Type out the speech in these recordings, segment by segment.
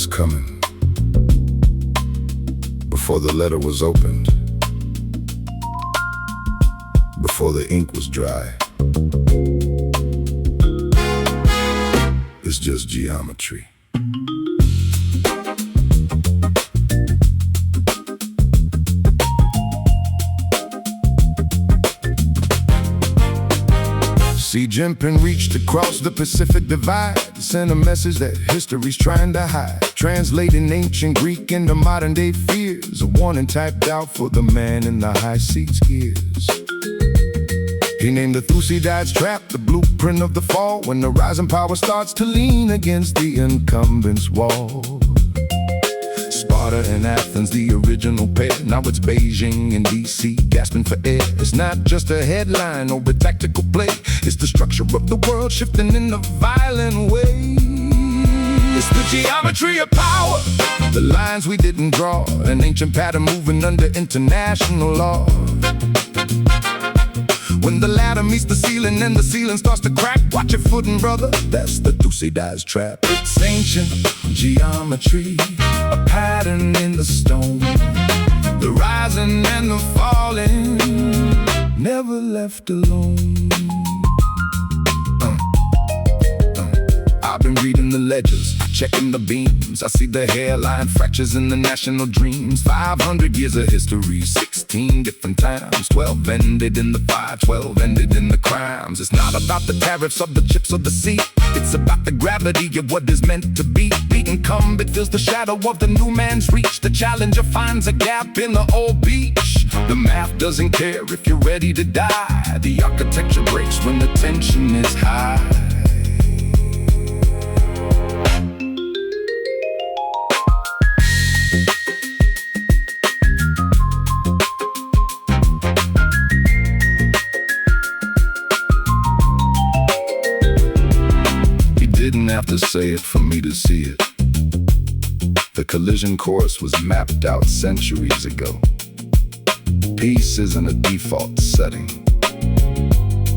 this coming before the letter was opened, before the ink was dry. It's just geometry. See, Jinping reached across the Pacific Divide to send a message that history's trying to hide, translating ancient Greek into modern day fears, a warning typed out for the man in the high seat's ears. He named the Thucydides Trap the blueprint of the fall, when the rising power starts to lean against the incumbent's wall. Sparta and Athens, the original pair. Now it's Beijing and D.C. gasping for air. It's not just a headline or a tactical play. It's the structure of the world shifting in a violent way. It's the geometry of power, the lines we didn't draw, an ancient pattern moving under international law. When the ladder meets the ceiling and the ceiling starts to crack, watch your footing, brother, that's the Thucydides Trap. It's ancient geometry, a pattern in the stone, the rising and the falling, never left alone. I've been reading the ledgers, checking the beams. I see the hairline fractures in the national dreams. 500 years of history, 16 different times. 12 ended in the fire, 12 ended in the crimes. It's not about the tariffs of the chips of the sea. It's about the gravity of what is meant to be. The incumbent feels the shadow of the new man's reach. The challenger finds a gap in the old beach. The math doesn't care if you're ready to die. The architecture breaks when the tension is high. Didn't have to say it for me to see it. The collision course was mapped out centuries ago. Peace isn't a default setting.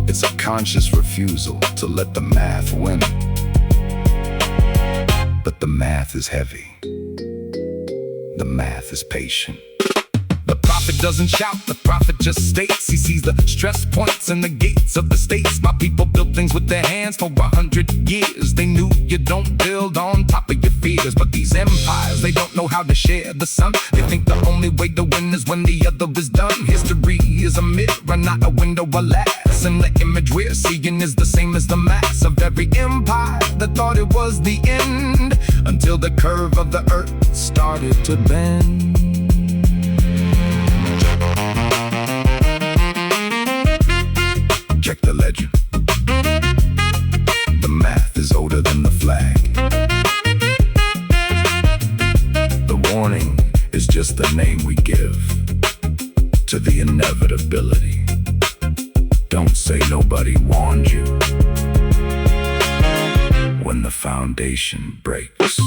It's a conscious refusal to let the math win. But the math is heavy. The math is patient. The prophet doesn't shout, the prophet just states. He sees the stress points and the gates of the states. My people built things with their hands for 100 years. They knew you don't build on top of your fears. But these empires, they don't know how to share the sun. They think the only way to win is when the other is done. History is a mirror, not a window, alas. And the image we're seeing is the same as the mass of every empire that thought it was the end, until the curve of the earth started to bend. Check the ledger. The math is older than the flag. The warning is just the name we give to the inevitability. Don't say nobody warned you when the foundation breaks.